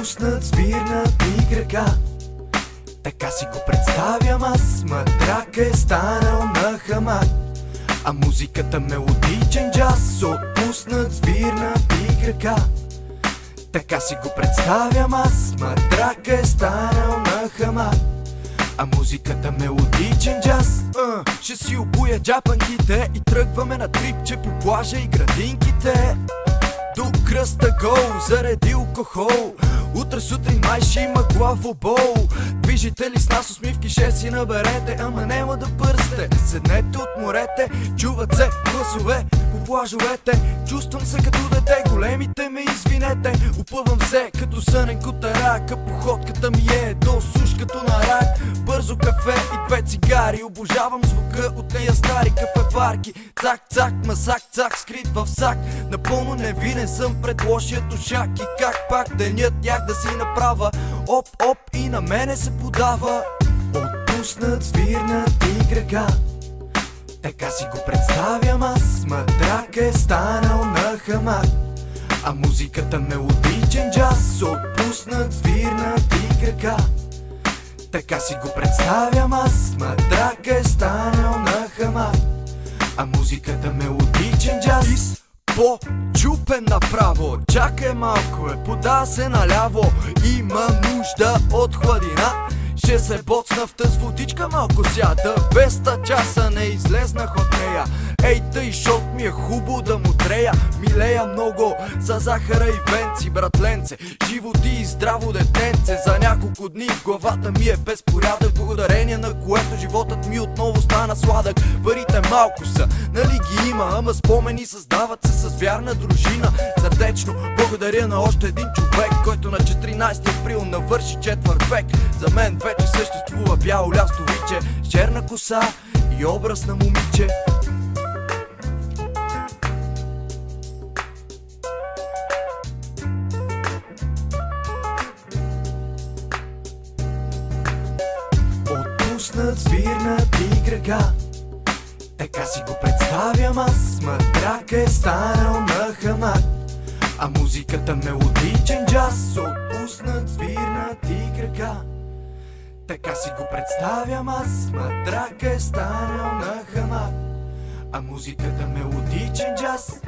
Отпуснат, свирнат и крака. Така си го представям аз. Матрак е станал на хамак, а музиката мелодичен джаз. Отпуснат, свирнат и крака. Така си го представям аз. Матрак е станал на хамак, а музиката мелодичен джаз. Ще си обуя джапанките и тръгваме на трипче по плажа и градинките. До кръста гол, заради алкохол. Утре сутрин май ще има главобол. Движите ли с нас усмивки, ще си наберете, ама няма да бързате. Седнете от морете, чуват се гласове по плажовете. Чувствам се като дете, големите ме извинете. Опъвам се като сънен котарак, а походката ми е до суш като на рак. Бързо кафе и 2 цигари, обожавам звука от тия стари кафеварки. Цак, цак, масак, цак, скрит в сак. Напълно невинен съм пред лошия тушак. И как пак денят як да си направа. Оп, оп и на мене се подава. Отпуснат, свирнат и крака. Така си го представям аз. Матрак е станал на хамак, а музиката мелодичен джаз. Отпуснат, свирнат и крака. Така си го представям аз. Матрак е станал на хамак, а музиката мелодичен джаз. По-чупен направо, чакай малко пода се наляво. Има нужда от хладина. Ще се боцна в тъз водичка малко сяда. 200 часа не излезнах от нея. Ей тъй, шот ми е хубаво да му трея. Милея много за захара и венци, братленце. Живо ти и здраво детенце. За няколко дни в главата ми е безпорядък, благодарение на което животът ми отново стана сладък. Парите малко са, нали ги има, ама спомени създават се с вярна дружина. Сърдечно благодаря на още един човек, който на 14 април навърши четвърт век. За мен вече съществува бяло лястовиче с черна коса и образ на момиче. Отпуснат, свирнат и крака. Така си го представям аз. Матрак е станал на хамак, а музиката мелодичен джаз. Отпуснат, свирнат и крака. Така си го представям аз. Матрак е станал на хамак, а музиката мелодичен джаз.